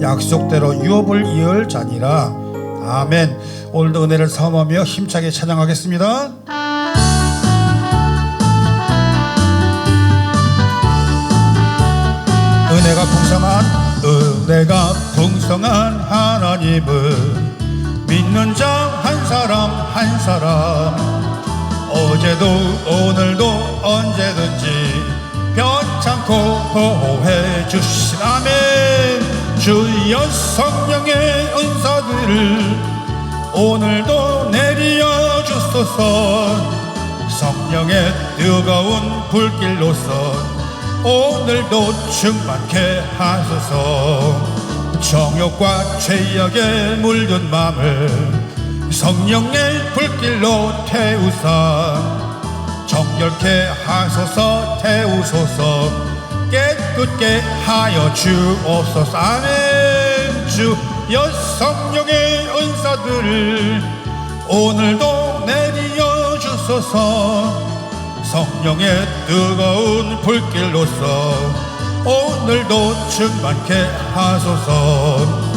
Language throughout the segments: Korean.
약속대로 유업을 이을 자니라. 아멘. 오늘도 은혜를 사모하며 힘차게 찬양하겠습니다. 은혜가 풍성한 하나님을 믿는 자 한 사람 한 사람, 어제도 오늘도 언제든지 변찮고 보호해 주신 아멘. 주여 성령의 은사들을 오늘도 내려 주소서. 성령의 뜨거운 불길로서 오늘도 충만케 하소서. 정욕과 죄악에 물든 맘을 성령의 불길로 태우사 정결케 하소서. 태우소서. 깨끗게 하여 주옵소서. 아멘. 주여 성령의 은사들을 오늘도 내려 주소서. 성령의 뜨거운 불길로서 오늘도 충만케 하소서.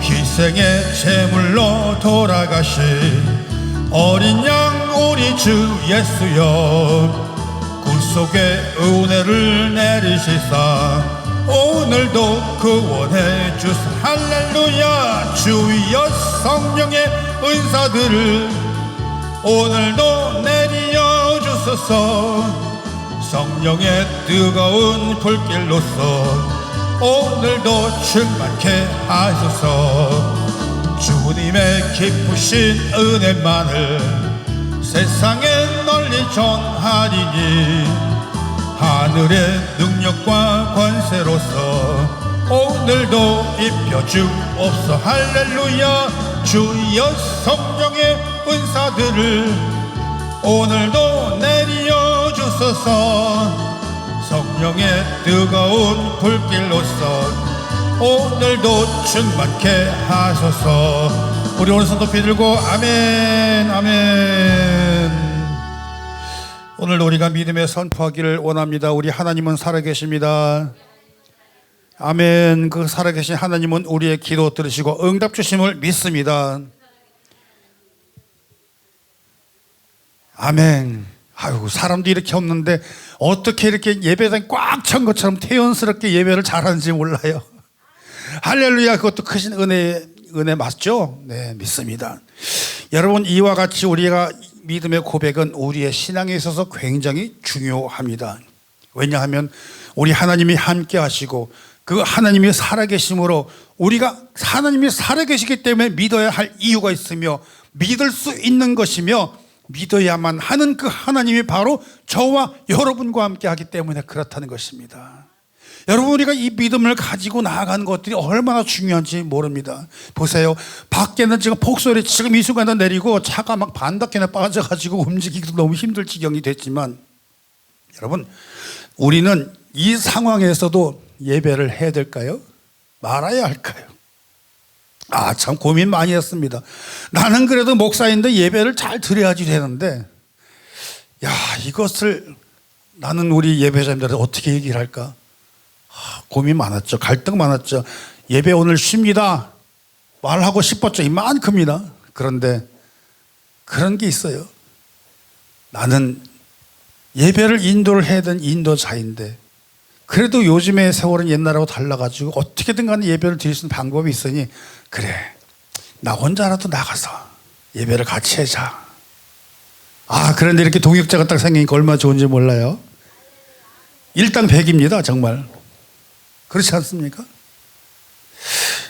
희생의 제물로 돌아가신 어린 양 우리 주 예수여, 굴속의 은혜를 내리시사 오늘도 구원해 주소. 할렐루야. 주여 성령의 은사들을 오늘도 내려 주소서. 성령의 뜨거운 불길로서 오늘도 충만케 하소서. 주님의 기쁘신 은혜만을 세상에 널리 전하리니 하늘의 능력과 권세로서 오늘도 입혀주옵소서. 할렐루야. 주여 성령의 은사들을 오늘도 내려 주소서. 성령의 뜨거운 불길로서 오늘도 충만케 하소서. 우리 오늘 손 높이 들고 아멘 아멘. 오늘도 우리가 믿음에 선포하기를 원합니다. 우리 하나님은 살아계십니다. 아멘. 그 살아계신 하나님은 우리의 기도 들으시고 응답 주심을 믿습니다. 아멘. 아유, 사람도 이렇게 없는데 어떻게 이렇게 예배당이 꽉 찬 것처럼 태연스럽게 예배를 잘하는지 몰라요. 할렐루야. 그것도 크신 은혜 맞죠? 네, 믿습니다. 여러분, 이와 같이 우리가 믿음의 고백은 우리의 신앙에 있어서 굉장히 중요합니다. 왜냐하면 우리 하나님이 함께 하시고 그 하나님이 살아계심으로 우리가 하나님이 살아계시기 때문에 믿어야 할 이유가 있으며 믿을 수 있는 것이며 믿어야만 하는 그 하나님이 바로 저와 여러분과 함께 하기 때문에 그렇다는 것입니다. 여러분, 우리가 이 믿음을 가지고 나아가는 것들이 얼마나 중요한지 모릅니다. 보세요. 밖에는 지금 폭설이 지금 이 순간에 내리고 차가 막 반바퀴나 빠져가지고 움직이기도 너무 힘들 지경이 됐지만, 여러분, 우리는 이 상황에서도 예배를 해야 될까요? 말아야 할까요? 아, 참 고민 많이 했습니다. 나는 그래도 목사인데 예배를 잘 드려야지 되는데, 야, 이것을 나는 우리 예배자님들한테 어떻게 얘기를 할까? 고민 많았죠. 갈등 많았죠. 예배 오늘 쉽니다. 말하고 싶었죠. 이만큼이나. 그런데 그런 게 있어요. 나는 예배를 인도를 해야 되는 인도자인데 그래도 요즘의 세월은 옛날하고 달라가지고 어떻게든 간에 예배를 드릴 수 있는 방법이 있으니, 그래, 나 혼자라도 나가서 예배를 같이 하자. 아, 그런데 이렇게 동역자가 딱 생기니까 얼마나 좋은지 몰라요. 일당백입니다, 정말. 그렇지 않습니까?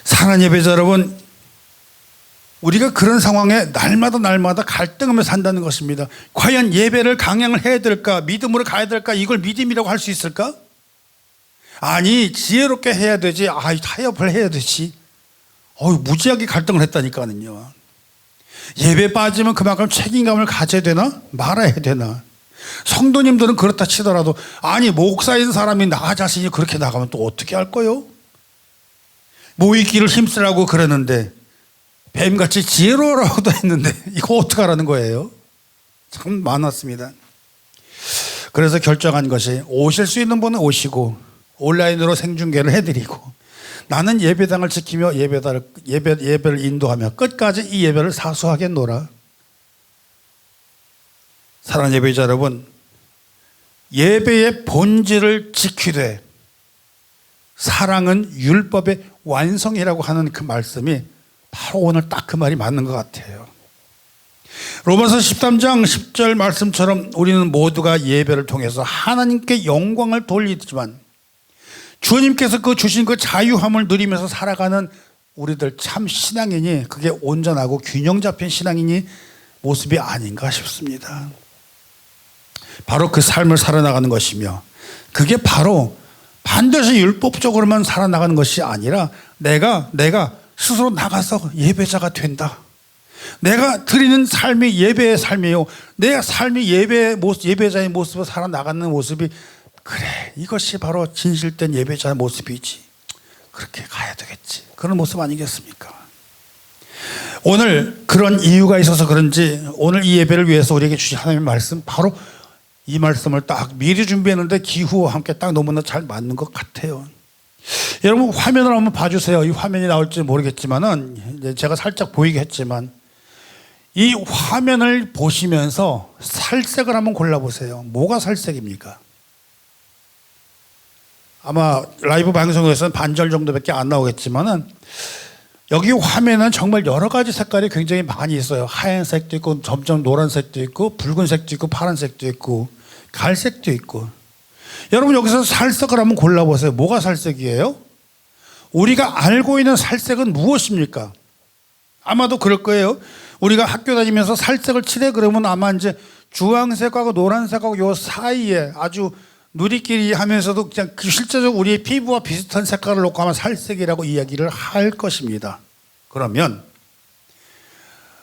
사랑하는 예배자 여러분, 우리가 그런 상황에 날마다 갈등하며 산다는 것입니다. 과연 예배를 강양을 해야 될까? 믿음으로 가야 될까? 이걸 믿음이라고 할 수 있을까? 아니, 지혜롭게 해야 되지. 아, 타협을 해야 되지. 무지하게 갈등을 했다니까요. 예배 빠지면 그만큼 책임감을 가져야 되나? 말아야 되나? 성도님들은 그렇다 치더라도, 아니, 목사인 사람이 나 자신이 그렇게 나가면 또 어떻게 할 거요? 모이기를 힘쓰라고 그러는데 뱀같이 지혜로우라고도 했는데 이거 어떡하라는 거예요? 참 많았습니다. 그래서 결정한 것이, 오실 수 있는 분은 오시고 온라인으로 생중계를 해드리고 나는 예배당을 지키며 예배를 인도하며 끝까지 이 예배를 사수하겠노라. 사랑하는 예배자 여러분, 예배의 본질을 지키되 사랑은 율법의 완성이라고 하는 그 말씀이 바로 오늘 딱 그 말이 맞는 것 같아요. 로마서 13장 10절 말씀처럼 우리는 모두가 예배를 통해서 하나님께 영광을 돌리지만 주님께서 그 주신 그 자유함을 누리면서 살아가는 우리들 참 신앙인이 그게 온전하고 균형 잡힌 신앙인이 모습이 아닌가 싶습니다. 바로 그 삶을 살아나가는 것이며 그게 바로 반드시 율법적으로만 살아나가는 것이 아니라 내가 스스로 나가서 예배자가 된다. 내가 드리는 삶이 예배의 삶이에요. 내 삶이 예배자의 모습으로 살아나가는 모습이 그래 이것이 바로 진실된 예배자의 모습이지. 그렇게 가야 되겠지. 그런 모습 아니겠습니까? 오늘 그런 이유가 있어서 그런지 오늘 이 예배를 위해서 우리에게 주신 하나님의 말씀 바로 이 말씀을 딱 미리 준비했는데 기후와 함께 딱 너무나 잘 맞는 것 같아요. 여러분 화면을 한번 봐주세요. 이 화면이 나올지 모르겠지만은 이제 제가 살짝 보이게 했지만 이 화면을 보시면서 살색을 한번 골라보세요. 뭐가 살색입니까? 아마 라이브 방송에서는 반절 정도밖에 안 나오겠지만은 여기 화면은 정말 여러 가지 색깔이 굉장히 많이 있어요. 하얀색도 있고 점점 노란색도 있고 붉은색도 있고 파란색도 있고 갈색도 있고. 여러분 여기서 살색을 한번 골라보세요. 뭐가 살색이에요? 우리가 알고 있는 살색은 무엇입니까? 아마도 그럴 거예요. 우리가 학교 다니면서 살색을 칠해 그러면 아마 이제 주황색하고 노란색하고 요 사이에 아주 누리끼리 하면서도 그냥 실제적으로 우리의 피부와 비슷한 색깔을 놓고 아마 살색이라고 이야기를 할 것입니다. 그러면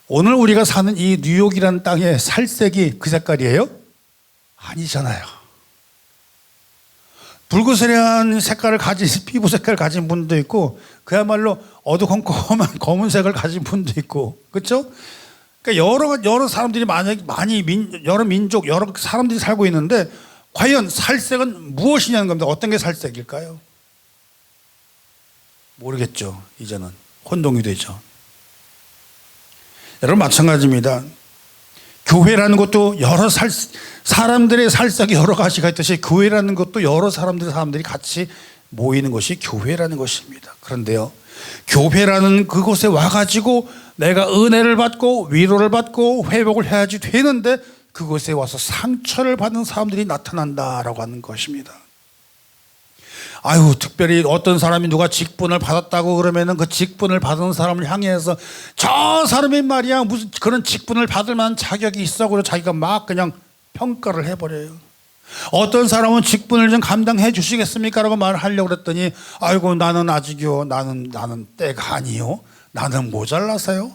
오늘 우리가 사는 이 뉴욕이라는 땅의 살색이 그 색깔이에요? 아니잖아요. 붉은색한 색깔을 가진 피부 색깔을 가진 분도 있고 그야말로 어두컴컴한 검은색을 가진 분도 있고 그렇죠? 그러니까 여러 사람들이 여러 민족 여러 사람들이 살고 있는데 과연 살색은 무엇이냐는 겁니다. 어떤 게 살색일까요? 모르겠죠. 이제는 혼동이 되죠. 여러분 마찬가지입니다. 교회라는 것도 여러 사람들의 살색이 여러 가지가 있듯이 교회라는 것도 여러 사람들이 같이 모이는 것이 교회라는 것입니다. 그런데요, 교회라는 그곳에 와가지고 내가 은혜를 받고 위로를 받고 회복을 해야지 되는데 그곳에 와서 상처를 받는 사람들이 나타난다라고 하는 것입니다. 아유, 특별히 어떤 사람이 누가 직분을 받았다고 그러면은 그 직분을 받은 사람을 향해서 저 사람이 말이야 무슨 그런 직분을 받을 만한 자격이 있어 그래서 자기가 막 그냥 평가를 해버려요. 어떤 사람은 직분을 좀 감당해 주시겠습니까? 라고 말을 하려고 그랬더니 아이고 나는 아직요 나는 때가 아니요 나는 모자라서요.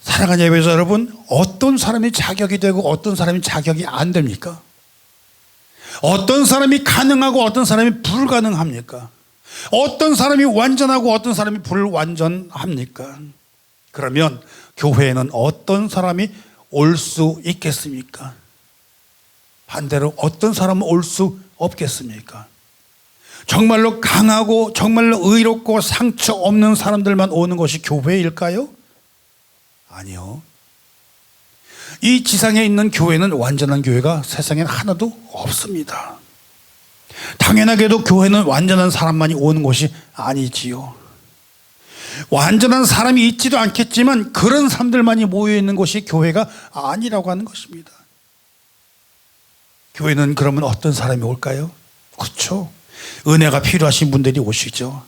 사랑하는 예배자 여러분, 어떤 사람이 자격이 되고 어떤 사람이 자격이 안 됩니까? 어떤 사람이 가능하고 어떤 사람이 불가능합니까? 어떤 사람이 완전하고 어떤 사람이 불완전합니까? 그러면 교회에는 어떤 사람이 올 수 있겠습니까? 반대로 어떤 사람은 올 수 없겠습니까? 정말로 강하고 정말로 의롭고 상처 없는 사람들만 오는 것이 교회일까요? 아니요. 이 지상에 있는 교회는 완전한 교회가 세상에 하나도 없습니다. 당연하게도 교회는 완전한 사람만이 오는 곳이 아니지요. 완전한 사람이 있지도 않겠지만 그런 사람들만이 모여있는 곳이 교회가 아니라고 하는 것입니다. 교회는 그러면 어떤 사람이 올까요? 그렇죠. 은혜가 필요하신 분들이 오시죠.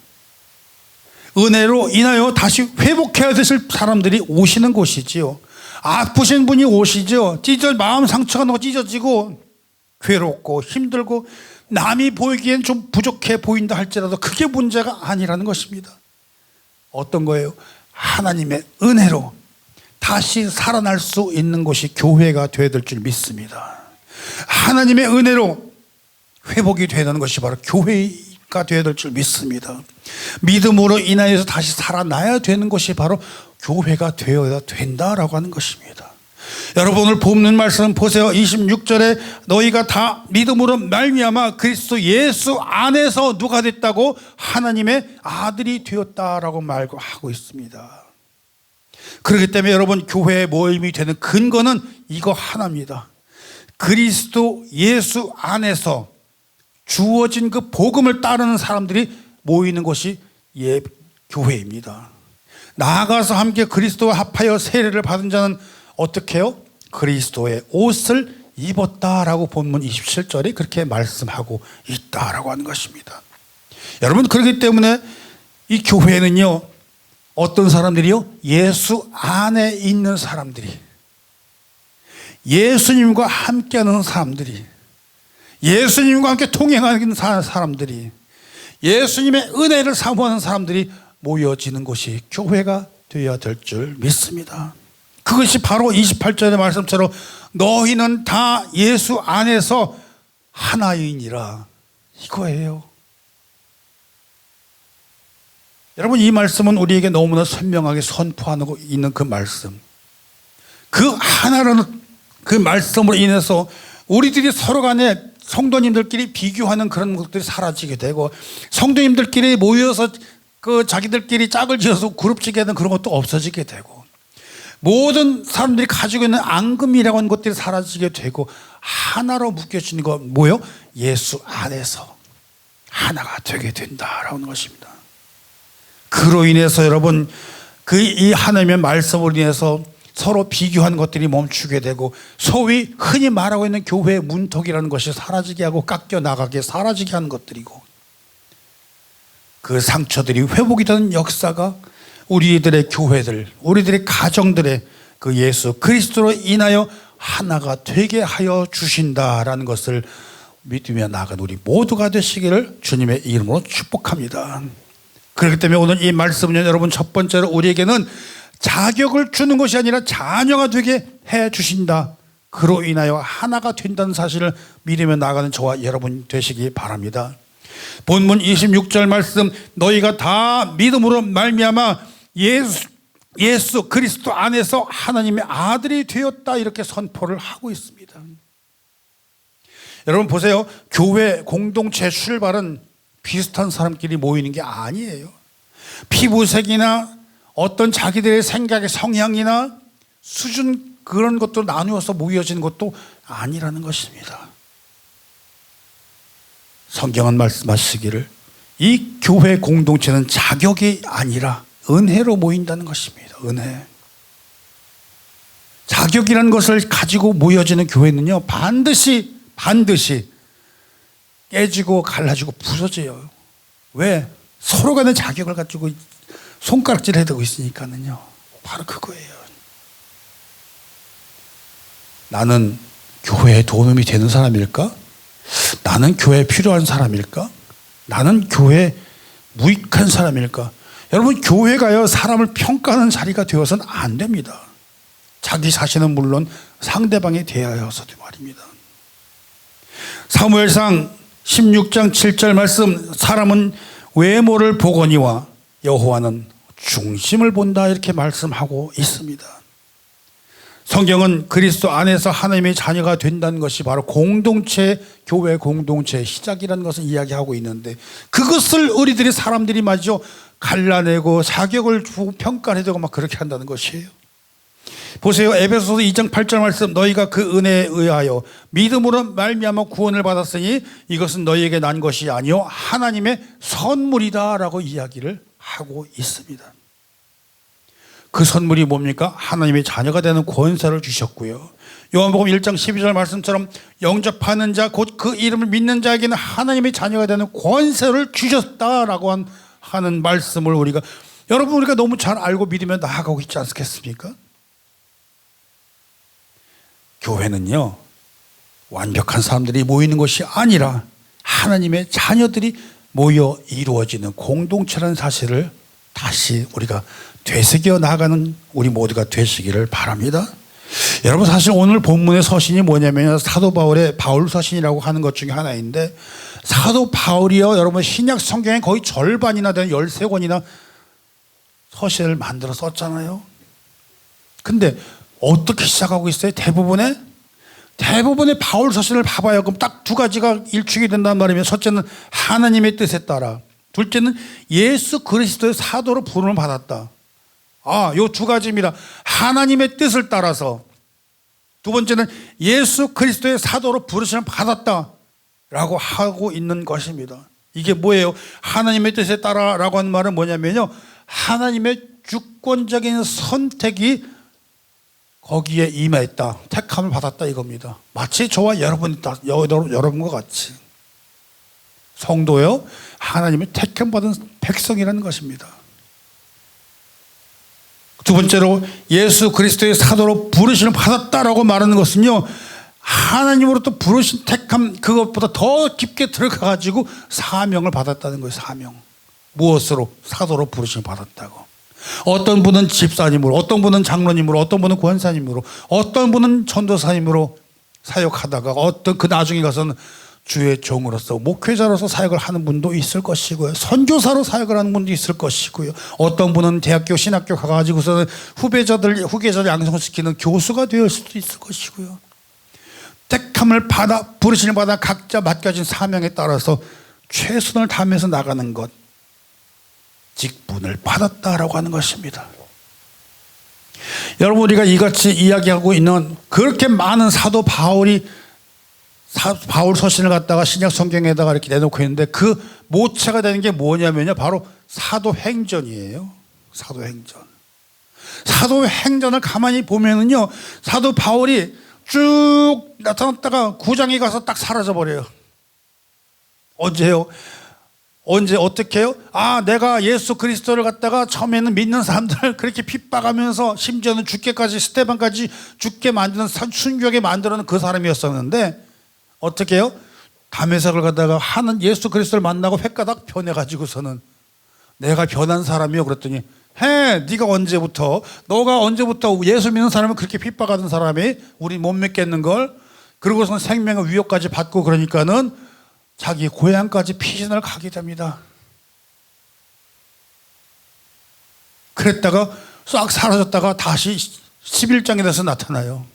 은혜로 인하여 다시 회복해야 되실 사람들이 오시는 곳이지요. 아프신 분이 오시죠. 마음 상처가 너무 찢어지고 괴롭고 힘들고 남이 보이기엔 좀 부족해 보인다 할지라도 그게 문제가 아니라는 것입니다. 어떤 거예요? 하나님의 은혜로 다시 살아날 수 있는 곳이 교회가 되어야 될 줄 믿습니다. 하나님의 은혜로 회복이 되는 것이 바로 교회가 되어야 될 줄 믿습니다. 믿음으로 인하여서 다시 살아나야 되는 것이 바로 교회가 되어야 된다라고 하는 것입니다. 여러분 오늘 본문 말씀 보세요. 26절에 너희가 다 믿음으로 말미암아 그리스도 예수 안에서 누가 됐다고? 하나님의 아들이 되었다라고 말하고 있습니다. 그렇기 때문에 여러분 교회의 모임이 되는 근거는 이거 하나입니다. 그리스도 예수 안에서 주어진 그 복음을 따르는 사람들이 모이는 것이 교회입니다. 나아가서 함께 그리스도와 합하여 세례를 받은 자는 어떻게 해요? 그리스도의 옷을 입었다라고 본문 27절에 그렇게 말씀하고 있다라고 하는 것입니다. 여러분 그렇기 때문에 이 교회는요 어떤 사람들이요? 예수 안에 있는 사람들이, 예수님과 함께하는 사람들이, 예수님과 함께 통행하는 사람들이, 예수님의 은혜를 사모하는 사람들이 모여지는 곳이 교회가 되어야 될 줄 믿습니다. 그것이 바로 28절의 말씀처럼 너희는 다 예수 안에서 하나이니라 이거예요. 여러분 이 말씀은 우리에게 너무나 선명하게 선포하고 있는 그 말씀, 그 하나라는 그 말씀으로 인해서 우리들이 서로 간에 성도님들끼리 비교하는 그런 것들이 사라지게 되고, 성도님들끼리 모여서 그 자기들끼리 짝을 지어서 그룹지게 하는 그런 것도 없어지게 되고, 모든 사람들이 가지고 있는 앙금이라고 하는 것들이 사라지게 되고, 하나로 묶여지는 거 뭐요? 예수 안에서 하나가 되게 된다라는 것입니다. 그로 인해서 여러분 이 하나님의 말씀으로 인해서 서로 비교하는 것들이 멈추게 되고, 소위 흔히 말하고 있는 교회의 문턱이라는 것이 사라지게 하고 깎여 나가게 사라지게 하는 것들이고, 그 상처들이 회복이 되는 역사가 우리들의 교회들, 우리들의 가정들의 그 예수 그리스도로 인하여 하나가 되게 하여 주신다라는 것을 믿으며 나아간 우리 모두가 되시기를 주님의 이름으로 축복합니다. 그렇기 때문에 오늘 이 말씀은 여러분 첫 번째로 우리에게는 자격을 주는 것이 아니라 자녀가 되게 해 주신다, 그로 인하여 하나가 된다는 사실을 믿으며 나아가는 저와 여러분 되시기 바랍니다. 본문 26절 말씀, 너희가 다 믿음으로 말미암아 예수 그리스도 안에서 하나님의 아들이 되었다, 이렇게 선포를 하고 있습니다. 여러분 보세요. 교회 공동체 출발은 비슷한 사람끼리 모이는 게 아니에요. 피부색이나 어떤 자기들의 생각의 성향이나 수준 그런 것도 나누어서 모여지는 것도 아니라는 것입니다. 성경은 말씀하시기를 이 교회 공동체는 자격이 아니라 은혜로 모인다는 것입니다. 은혜. 자격이라는 것을 가지고 모여지는 교회는요 반드시 깨지고 갈라지고 부서져요. 왜? 서로 간의 자격을 가지고 손가락질 해대고 있으니까는요. 바로 그거예요. 나는 교회에 도움이 되는 사람일까? 나는 교회에 필요한 사람일까? 나는 교회에 무익한 사람일까? 여러분 교회가요 사람을 평가하는 자리가 되어서는 안 됩니다. 자기 자신은 물론 상대방에 대하여서도 말입니다. 사무엘상 16장 7절 말씀, 사람은 외모를 보거니와 여호와는 중심을 본다, 이렇게 말씀하고 있습니다. 성경은 그리스도 안에서 하나님의 자녀가 된다는 것이 바로 공동체, 교회 공동체의 시작이라는 것을 이야기하고 있는데, 그것을 우리들이 사람들이 마저 갈라내고 자격을 주고 평가를 해대고 막 그렇게 한다는 것이에요. 보세요. 에베소서 2장 8절 말씀, 너희가 그 은혜에 의하여 믿음으로 말미암아 구원을 받았으니 이것은 너희에게 난 것이 아니요 하나님의 선물이다 라고 이야기를 하고 있습니다. 그 선물이 뭡니까? 하나님의 자녀가 되는 권세를 주셨고요. 요한복음 1장 12절 말씀처럼 영접하는 자 곧 그 이름을 믿는 자에게는 하나님의 자녀가 되는 권세를 주셨다라고 하는 말씀을 우리가 너무 잘 알고 믿으며 나아가고 있지 않겠습니까? 교회는요 완벽한 사람들이 모이는 것이 아니라 하나님의 자녀들이 모여 이루어지는 공동체라는 사실을 다시 우리가 되새겨 나가는 우리 모두가 되시기를 바랍니다. 여러분 사실 오늘 본문의 서신이 뭐냐면 사도 바울의 바울 서신이라고 하는 것 중에 하나인데, 사도 바울이요 여러분 신약 성경의 거의 절반이나 되는 13권이나 서신을 만들어 썼잖아요. 근데 어떻게 시작하고 있어요? 대부분의 바울 서신을 봐봐요. 그럼 딱 두 가지가 일축이 된단 말이면, 첫째는 하나님의 뜻에 따라, 둘째는 예수 그리스도의 사도로 부름을 받았다. 요 두 가지입니다. 하나님의 뜻을 따라서, 두 번째는 예수 그리스도의 사도로 부르심을 받았다라고 하고 있는 것입니다. 이게 뭐예요? 하나님의 뜻에 따라라고 하는 말은 뭐냐면요, 하나님의 주권적인 선택이 거기에 임했다, 택함을 받았다 이겁니다. 마치 저와 여러분과 같이 성도요, 하나님의 택함받은 백성이라는 것입니다. 두 번째로 예수 그리스도의 사도로 부르심을 받았다라고 말하는 것은요, 하나님으로부터 부르신 택함, 그것보다 더 깊게 들어가가지고 사명을 받았다는 거예요. 사명. 무엇으로? 사도로 부르심을 받았다고. 어떤 분은 집사님으로, 어떤 분은 장로님으로, 어떤 분은 권사님으로, 어떤 분은 전도사님으로 사역하다가 그 나중에 가서는 주의 종으로서, 목회자로서 사역을 하는 분도 있을 것이고요, 선교사로 사역을 하는 분도 있을 것이고요, 어떤 분은 대학교 신학교 가가지고서는 후계자들 양성시키는 교수가 되었을 수도 있을 것이고요. 택함을 받아, 부르심을 받아 각자 맡겨진 사명에 따라서 최선을 다하면서 나가는 것, 직분을 받았다라고 하는 것입니다. 여러분, 우리가 이같이 이야기하고 있는 그렇게 많은 사도 바울 서신을 갖다가 신약 성경에다가 이렇게 내놓고 있는데, 그 모체가 되는 게 뭐냐면요, 바로 사도행전이에요. 사도행전을 가만히 보면은요, 사도 바울이 쭉 나타났다가 구장에 가서 딱 사라져버려요. 언제요? 언제 어떻게 해요? 내가 예수 그리스도를 갖다가 처음에는 믿는 사람들을 그렇게 핍박하면서 심지어는 죽게까지, 스테반까지 죽게 만드는, 순교하게 만드는 그 사람이었었는데, 어떻게 해요? 담에색을 갖다가 하는 예수 그리스도를 만나고 횟가닥 변해가지고서는, 내가 변한 사람이요 그랬더니, 너가 언제부터 예수 믿는 사람을 그렇게 핍박하던 사람이 우리 못 믿겠는 걸, 그러고서는 생명의 위협까지 받고, 그러니까는 자기 고향까지 피신을 가게 됩니다. 그랬다가 싹 사라졌다가 다시 11장에 돼서 나타나요,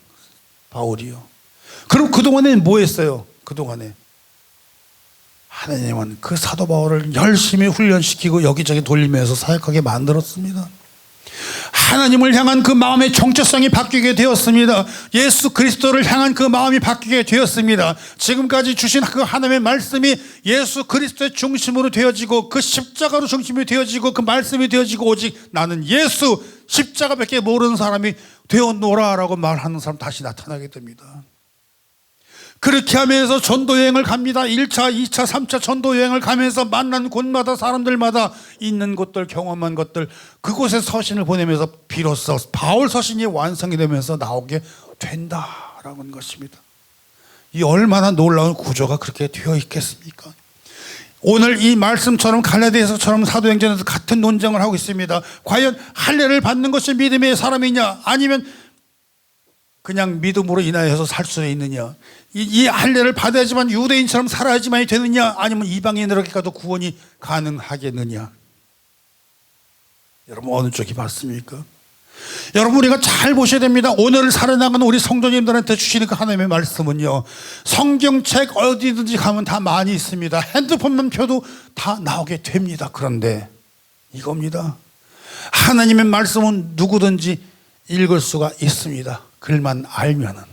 바울이요. 그럼 그동안에 뭐 했어요? 그동안에 하나님은 그 사도 바울을 열심히 훈련시키고 여기저기 돌리면서 사역하게 만들었습니다. 하나님을 향한 그 마음의 정체성이 바뀌게 되었습니다. 예수 그리스도를 향한 그 마음이 바뀌게 되었습니다. 지금까지 주신 그 하나님의 말씀이 예수 그리스도의 중심으로 되어지고, 그 십자가로 중심이 되어지고, 그 말씀이 되어지고, 오직 나는 예수 십자가밖에 모르는 사람이 되었노라라고 말하는 사람 다시 나타나게 됩니다. 그렇게 하면서 전도여행을 갑니다. 1차, 2차, 3차 전도여행을 가면서 만난 곳마다 사람들마다 있는 곳들, 경험한 것들, 그곳에 서신을 보내면서 비로소 바울 서신이 완성이 되면서 나오게 된다라는 것입니다. 이 얼마나 놀라운 구조가 그렇게 되어 있겠습니까? 오늘 이 말씀처럼 갈라디아서처럼 사도행전에서 같은 논쟁을 하고 있습니다. 과연 할례를 받는 것이 믿음의 사람이냐, 아니면 그냥 믿음으로 인하여서 살 수 있느냐, 이 할례를 받아야지만 유대인처럼 살아야지만 되느냐, 아니면 이방인으로게 가도 구원이 가능하겠느냐. 여러분, 어느 쪽이 맞습니까? 여러분, 우리가 잘 보셔야 됩니다. 오늘 살아나가는 우리 성도님들한테 주시는 그 하나님의 말씀은요, 성경책 어디든지 가면 다 많이 있습니다. 핸드폰만 펴도 다 나오게 됩니다. 그런데 이겁니다. 하나님의 말씀은 누구든지 읽을 수가 있습니다. 글만 알면은.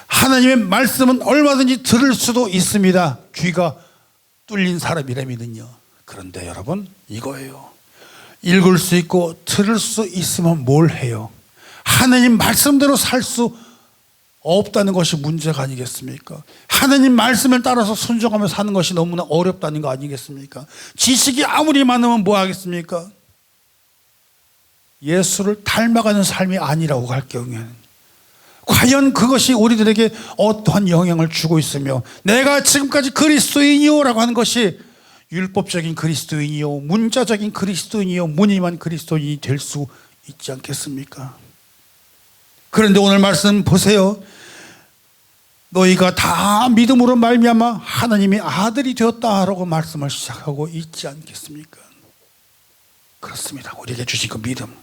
하나님의 말씀은 얼마든지 들을 수도 있습니다. 귀가 뚫린 사람이라면요. 그런데 여러분, 이거예요. 읽을 수 있고 들을 수 있으면 뭘 해요? 하나님 말씀대로 살 수 없다는 것이 문제가 아니겠습니까? 하나님 말씀을 따라서 순종하며 사는 것이 너무나 어렵다는 거 아니겠습니까? 지식이 아무리 많으면 뭐 하겠습니까? 예수를 닮아가는 삶이 아니라고 할 경우에는 과연 그것이 우리들에게 어떠한 영향을 주고 있으며, 내가 지금까지 그리스도인이요 라고 하는 것이 율법적인 그리스도인이요, 문자적인 그리스도인이요, 무늬만 그리스도인이 될 수 있지 않겠습니까? 그런데 오늘 말씀 보세요. 너희가 다 믿음으로 말미암아 하나님의 아들이 되었다라고 말씀을 시작하고 있지 않겠습니까? 그렇습니다. 우리에게 주신 그 믿음,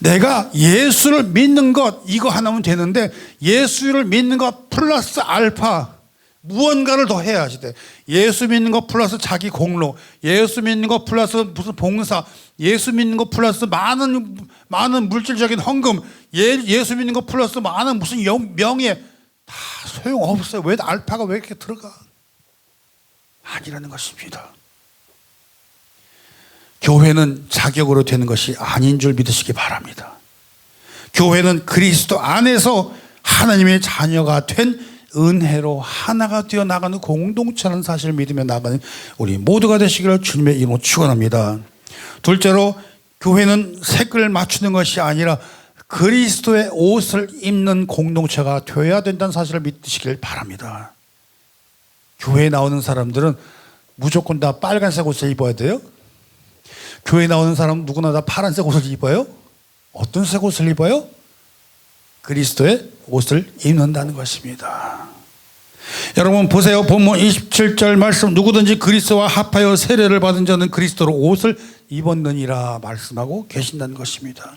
내가 예수를 믿는 것 이거 하나면 되는데 예수를 믿는 것 플러스 알파 무언가를 더 해야지 돼. 예수 믿는 것 플러스 자기 공로, 예수 믿는 것 플러스 무슨 봉사, 예수 믿는 것 플러스 많은 물질적인 헌금, 예수 믿는 것 플러스 많은 무슨 명예 다 소용없어요. 왜 알파가 왜 이렇게 들어가? 아니라는 것입니다. 교회는 자격으로 되는 것이 아닌 줄 믿으시기 바랍니다. 교회는 그리스도 안에서 하나님의 자녀가 된 은혜로 하나가 되어 나가는 공동체라는 사실을 믿으며 나가는 우리 모두가 되시기를 주님의 이름으로 축원합니다. 둘째로 교회는 색을 맞추는 것이 아니라 그리스도의 옷을 입는 공동체가 되어야 된다는 사실을 믿으시길 바랍니다. 교회에 나오는 사람들은 무조건 다 빨간색 옷을 입어야 돼요? 교회에 나오는 사람은 누구나 다 파란색 옷을 입어요? 어떤 색 옷을 입어요? 그리스도의 옷을 입는다는 것입니다. 여러분 보세요. 본문 27절 말씀, 누구든지 그리스도와 합하여 세례를 받은 자는 그리스도로 옷을 입었느니라 말씀하고 계신다는 것입니다.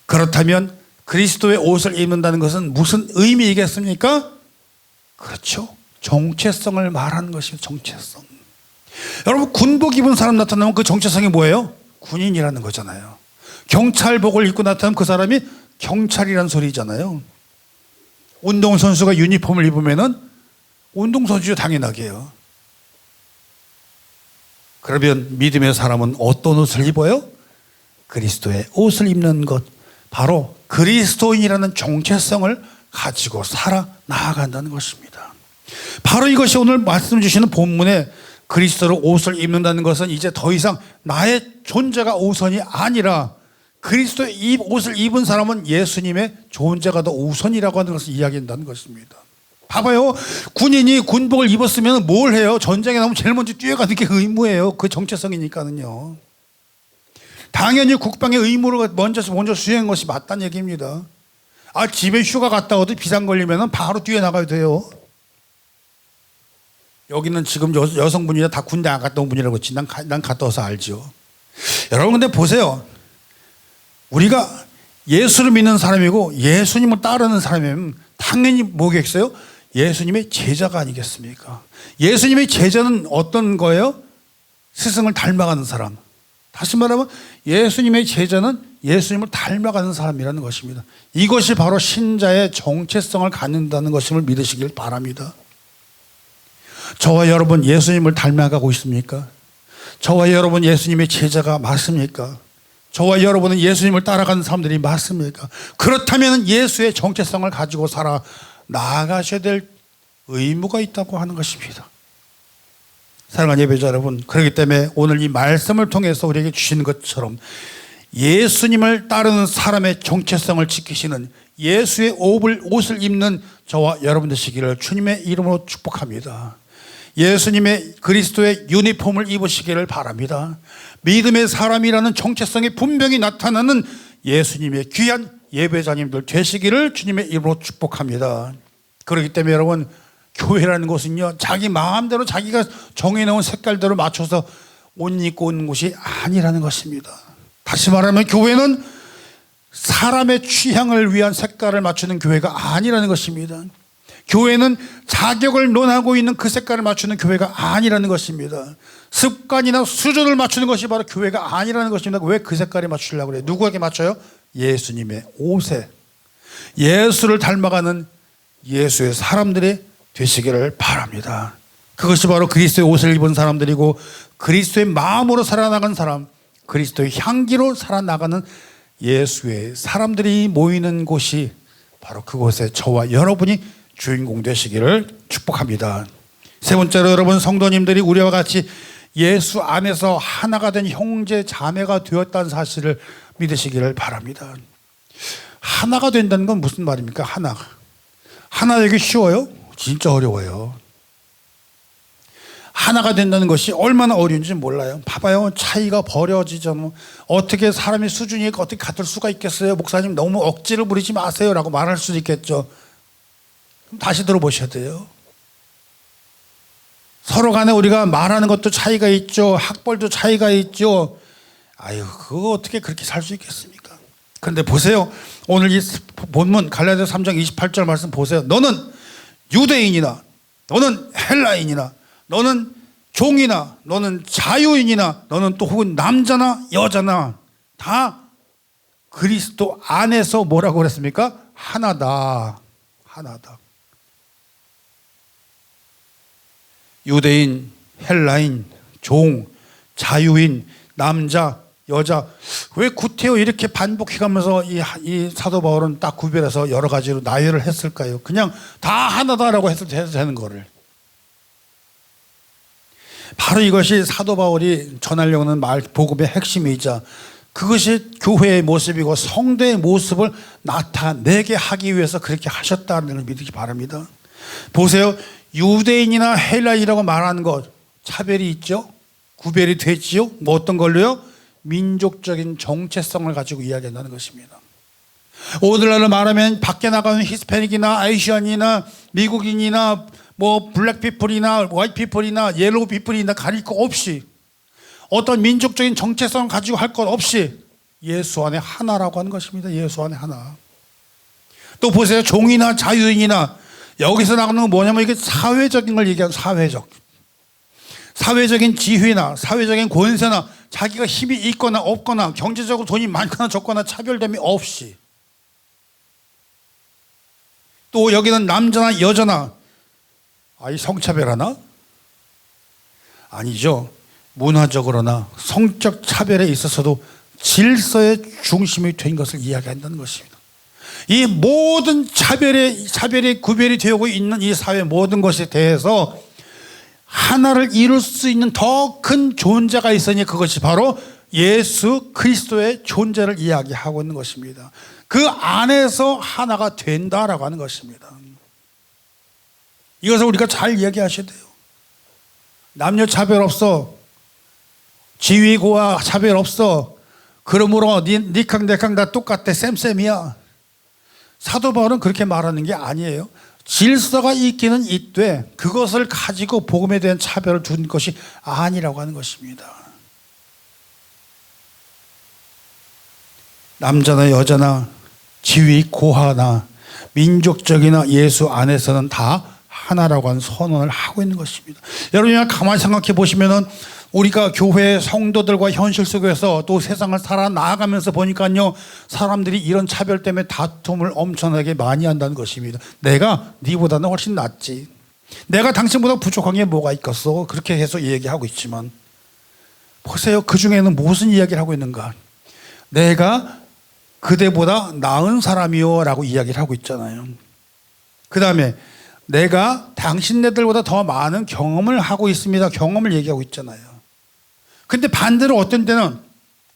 그렇다면 그리스도의 옷을 입는다는 것은 무슨 의미이겠습니까? 그렇죠. 정체성을 말하는 것입니다. 정체성. 여러분 군복 입은 사람 나타나면 그 정체성이 뭐예요? 군인이라는 거잖아요. 경찰복을 입고 나타나면 그 사람이 경찰이라는 소리잖아요. 운동선수가 유니폼을 입으면은 운동선수죠, 당연하게요. 그러면 믿음의 사람은 어떤 옷을 입어요? 그리스도의 옷을 입는 것, 바로 그리스도인이라는 정체성을 가지고 살아 나아간다는 것입니다. 바로 이것이 오늘 말씀 주시는 본문에 그리스도로 옷을 입는다는 것은 이제 더 이상 나의 존재가 우선이 아니라 그리스도의 옷을 입은 사람은 예수님의 존재가 더 우선이라고 하는 것을 이야기한다는 것입니다. 봐봐요. 군인이 군복을 입었으면 뭘 해요? 전쟁에 나오면 제일 먼저 뛰어가는 게 의무예요. 그 정체성이니까는요. 당연히 국방의 의무를 먼저 수행한 것이 맞다는 얘기입니다. 집에 휴가 갔다 와도 비상 걸리면 바로 뛰어나가야 돼요. 여기는 지금 여성분이라 다 군대 안 갔다 온 분이라고 했지. 난 갔다 와서 알죠. 여러분 근데 보세요. 우리가 예수를 믿는 사람이고 예수님을 따르는 사람이면 당연히 뭐겠어요? 예수님의 제자가 아니겠습니까? 예수님의 제자는 어떤 거예요? 스승을 닮아가는 사람. 다시 말하면 예수님의 제자는 예수님을 닮아가는 사람이라는 것입니다. 이것이 바로 신자의 정체성을 갖는다는 것임을 믿으시길 바랍니다. 저와 여러분 예수님을 닮아가고 있습니까? 저와 여러분 예수님의 제자가 맞습니까? 저와 여러분은 예수님을 따라가는 사람들이 맞습니까? 그렇다면 예수의 정체성을 가지고 살아 나아가셔야 될 의무가 있다고 하는 것입니다. 사랑하는 예배자 여러분, 그렇기 때문에 오늘 이 말씀을 통해서 우리에게 주시는 것처럼 예수님을 따르는 사람의 정체성을 지키시는 예수의 옷을 입는 저와 여러분 되시기를 주님의 이름으로 축복합니다. 예수님의 그리스도의 유니폼을 입으시기를 바랍니다. 믿음의 사람이라는 정체성이 분명히 나타나는 예수님의 귀한 예배자님들 되시기를 주님의 이름으로 축복합니다. 그렇기 때문에 여러분 교회라는 것은요 자기 마음대로 자기가 정해놓은 색깔대로 맞춰서 옷 입고 오는 곳이 아니라는 것입니다. 다시 말하면 교회는 사람의 취향을 위한 색깔을 맞추는 교회가 아니라는 것입니다. 교회는 자격을 논하고 있는 그 색깔을 맞추는 교회가 아니라는 것입니다. 습관이나 수준을 맞추는 것이 바로 교회가 아니라는 것입니다. 왜 그 색깔에 맞추려고 그래요? 누구에게 맞춰요? 예수님의 옷에. 예수를 닮아가는 예수의 사람들이 되시기를 바랍니다. 그것이 바로 그리스도의 옷을 입은 사람들이고 그리스도의 마음으로 살아나간 사람, 그리스도의 향기로 살아나가는 예수의 사람들이 모이는 곳이 바로 그곳에 저와 여러분이 주인공 되시기를 축복합니다. 세 번째로 여러분 성도님들이 우리와 같이 예수 안에서 하나가 된 형제 자매가 되었다는 사실을 믿으시기를 바랍니다. 하나가 된다는 건 무슨 말입니까? 하나 되기 쉬워요? 진짜 어려워요. 하나가 된다는 것이 얼마나 어려운지 몰라요. 봐봐요. 차이가 벌어지죠. 어떻게 사람의 수준이 어떻게 같을 수가 있겠어요? 목사님 너무 억지를 부리지 마세요 라고 말할 수도 있겠죠. 그럼 다시 들어보셔야 돼요. 서로 간에 우리가 말하는 것도 차이가 있죠. 학벌도 차이가 있죠. 아유, 그거 어떻게 그렇게 살 수 있겠습니까? 그런데 보세요. 오늘 이 본문 갈라디아 3장 28절 말씀 보세요. 너는 유대인이나 너는 헬라인이나 너는 종이나 너는 자유인이나 너는 또 혹은 남자나 여자나 다 그리스도 안에서 뭐라고 그랬습니까? 하나다. 하나다. 유대인, 헬라인, 종, 자유인, 남자, 여자. 왜 구태여 이렇게 반복해가면서 이 사도 바울은 딱 구별해서 여러 가지로 나열을 했을까요? 그냥 다 하나다라고 해도 되는 거를. 바로 이것이 사도 바울이 전하려고 하는 복음의 핵심이자 그것이 교회의 모습이고 성도의 모습을 나타내게 하기 위해서 그렇게 하셨다는 걸 믿기 바랍니다. 보세요. 유대인이나 헬라인이라고 말하는 것 차별이 있죠. 구별이 되지요. 뭐 어떤 걸로요? 민족적인 정체성을 가지고 이야기한다는 것입니다. 오늘날로 말하면 밖에 나가는 히스패닉이나 아시안이나 미국인이나 뭐 블랙피플이나 화이트피플이나 옐로우피플이나 가릴 거 없이 어떤 민족적인 정체성을 가지고 할 것 없이 예수 안에 하나라고 하는 것입니다. 예수 안에 하나. 또 보세요. 종이나 자유인이나 여기서 나오는 건 뭐냐면 이게 사회적인 걸 얘기하는 사회적인 지위나 사회적인 권세나 자기가 힘이 있거나 없거나 경제적으로 돈이 많거나 적거나 차별됨이 없이 또 여기는 남자나 여자나 이 성차별하나? 아니죠. 문화적으로나 성적 차별에 있어서도 질서의 중심이 된 것을 이야기한다는 것입니다. 이 모든 차별이 구별이 되고 있는 이 사회 모든 것에 대해서 하나를 이룰 수 있는 더 큰 존재가 있으니 그것이 바로 예수 그리스도의 존재를 이야기하고 있는 것입니다. 그 안에서 하나가 된다라고 하는 것입니다. 이것을 우리가 잘 이야기하셔야 돼요. 남녀 차별 없어. 지위고와 차별 없어. 그러므로 니캉 내캉 다 똑같아. 쌤쌤이야. 사도 바울은 그렇게 말하는 게 아니에요. 질서가 있기는 있되 그것을 가지고 복음에 대한 차별을 둔 것이 아니라고 하는 것입니다. 남자나 여자나 지위 고하나 민족적이나 예수 안에서는 다 하나라고 하는 선언을 하고 있는 것입니다. 여러분 가만히 생각해 보시면은 우리가 교회 성도들과 현실 속에서 또 세상을 살아나가면서 보니까요 사람들이 이런 차별 때문에 다툼을 엄청나게 많이 한다는 것입니다. 내가 네보다는 훨씬 낫지. 내가 당신보다 부족한 게 뭐가 있겠어. 그렇게 해서 얘기하고 있지만 보세요. 그 중에는 무슨 이야기를 하고 있는가. 내가 그대보다 나은 사람이요 라고 이야기를 하고 있잖아요. 그 다음에 내가 당신네들보다 더 많은 경험을 하고 있습니다. 경험을 얘기하고 있잖아요. 근데 반대로 어떤 때는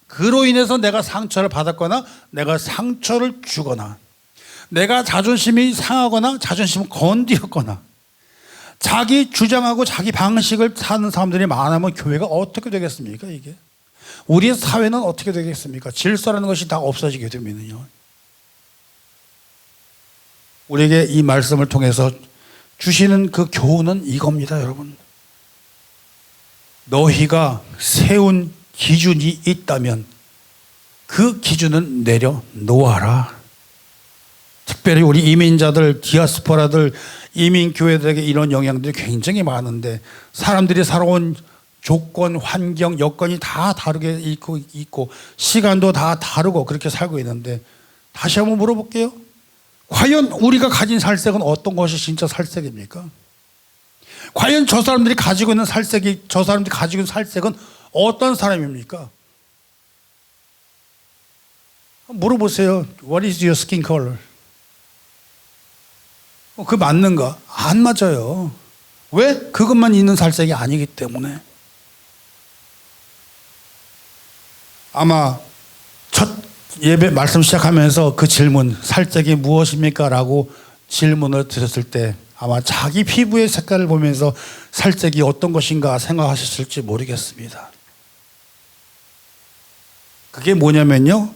그로 인해서 내가 상처를 받았거나 내가 상처를 주거나 내가 자존심이 상하거나 자존심을 건드렸거나 자기 주장하고 자기 방식을 사는 사람들이 많으면 교회가 어떻게 되겠습니까? 이게 우리의 사회는 어떻게 되겠습니까? 질서라는 것이 다 없어지게 되면요 우리에게 이 말씀을 통해서 주시는 그 교훈은 이겁니다. 여러분 너희가 세운 기준이 있다면 그 기준은 내려놓아라. 특별히 우리 이민자들, 디아스포라들, 이민교회들에게 이런 영향들이 굉장히 많은데 사람들이 살아온 조건, 환경, 여건이 다 다르게 있고 시간도 다 다르고 그렇게 살고 있는데 다시 한번 물어볼게요. 과연 우리가 가진 살색은 어떤 것이 진짜 살색입니까? 과연 저 사람들이 가지고 있는 살색은 어떤 사람입니까? 물어보세요. What is your skin color? 그 맞는가? 안 맞아요. 왜? 그것만 있는 살색이 아니기 때문에. 아마 첫 예배 말씀 시작하면서 그 질문, 살색이 무엇입니까? 라고 질문을 드렸을 때 아마 자기 피부의 색깔을 보면서 살색이 어떤 것인가 생각하셨을지 모르겠습니다. 그게 뭐냐면요.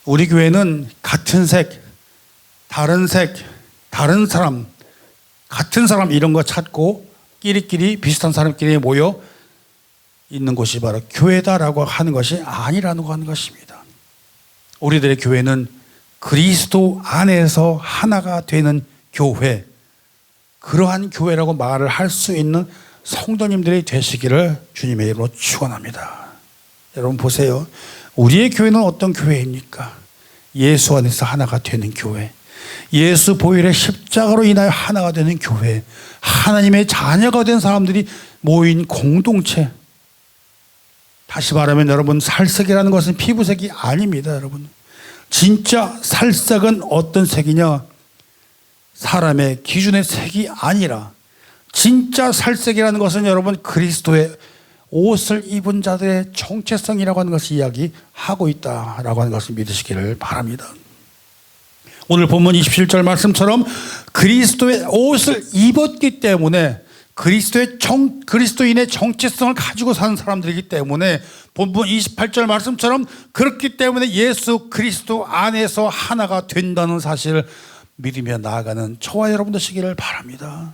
우리 교회는 같은 색, 다른 사람, 같은 사람 이런 거 찾고 끼리끼리 비슷한 사람끼리 모여 있는 곳이 바로 교회다라고 하는 것이 아니라는 거 하는 것입니다. 우리들의 교회는 그리스도 안에서 하나가 되는 교회, 그러한 교회라고 말을 할 수 있는 성도님들이 되시기를 주님의 이름으로 축원합니다. 여러분 보세요. 우리의 교회는 어떤 교회입니까? 예수 안에서 하나가 되는 교회, 예수 보혈의 십자가로 인하여 하나가 되는 교회, 하나님의 자녀가 된 사람들이 모인 공동체. 다시 말하면 여러분, 살색이라는 것은 피부색이 아닙니다. 여러분, 진짜 살색은 어떤 색이냐? 사람의 기준의 색이 아니라 진짜 살색이라는 것은 여러분, 그리스도의 옷을 입은 자들의 정체성이라고 하는 것을 이야기하고 있다라고 하는 것을 믿으시기를 바랍니다. 오늘 본문 27절 말씀처럼 그리스도의 옷을 입었기 때문에 그리스도인의 정체성을 가지고 사는 사람들이기 때문에 본문 28절 말씀처럼 그렇기 때문에 예수 그리스도 안에서 하나가 된다는 사실을 믿으며 나아가는 저와 여러분 되시기를 바랍니다.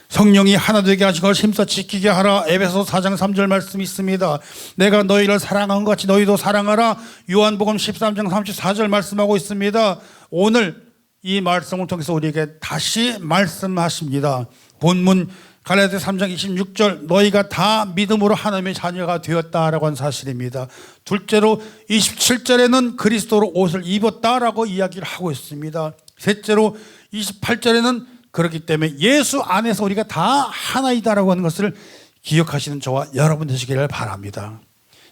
성령이 하나 되게 하시고 힘써 지키게 하라. 에베소 4장 3절 말씀이 있습니다. 내가 너희를 사랑한 것 같이 너희도 사랑하라. 요한복음 13장 34절 말씀하고 있습니다. 오늘 이 말씀을 통해서 우리에게 다시 말씀하십니다. 본문 갈라디아 3장 26절 너희가 다 믿음으로 하나님의 자녀가 되었다라고 하는 사실입니다. 둘째로 27절에는 그리스도로 옷을 입었다라고 이야기를 하고 있습니다. 셋째로 28절에는 그렇기 때문에 예수 안에서 우리가 다 하나이다라고 하는 것을 기억하시는 저와 여러분 되시기를 바랍니다.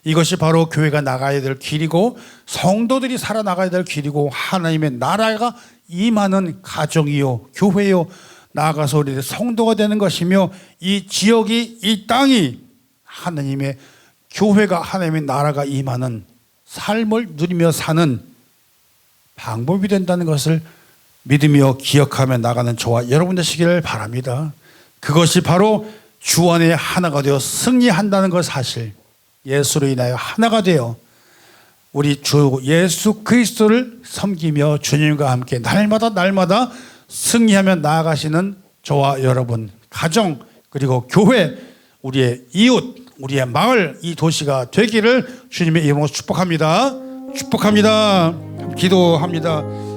이것이 바로 교회가 나가야 될 길이고 성도들이 살아나가야 될 길이고 하나님의 나라가 임하는 가정이요 교회요 나아가서 우리의 성도가 되는 것이며 이 지역이 이 땅이 하나님의 교회가 하나님의 나라가 임하는 삶을 누리며 사는 방법이 된다는 것을 믿으며 기억하며 나가는 저와 여러분 되시기를 바랍니다. 그것이 바로 주 안에 하나가 되어 승리한다는 것 사실, 예수로 인하여 하나가 되어 우리 주 예수 그리스도를 섬기며 주님과 함께 날마다 승리하며 나아가시는 저와 여러분, 가정 그리고 교회, 우리의 이웃, 우리의 마을, 이 도시가 되기를 주님의 이름으로 축복합니다. 기도합니다.